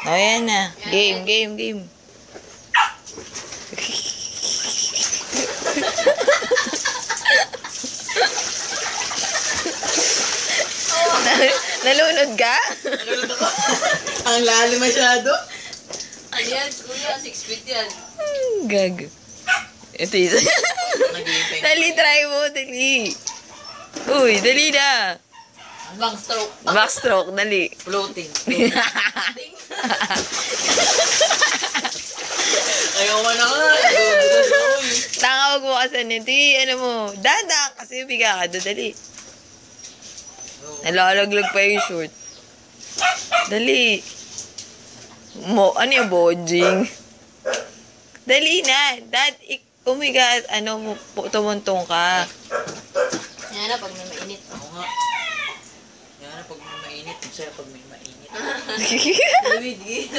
O, yan na. Game, game, game. Nalunod ka? Nalunod ako. Ang lalim masyado. Ayan, kuya, 6 feet yan. Gag. Ito isa. Dali, try mo. Dali. Uy, dali na. Backstroke. Backstroke, dali. Floating. Ayaw mo na nga. Tangawag mo kasi nito. Ano mo, dada. Kasi biga ka. Dali. Nalalaglag pa yung short. Dali. Ano yung bodging? Dali na. Dad, oh my God, ano, tumuntong ka. Yan na, pag may mainit. Oo nga. Yan na, pag may mainit. Masaya pag may mainit. Luigi.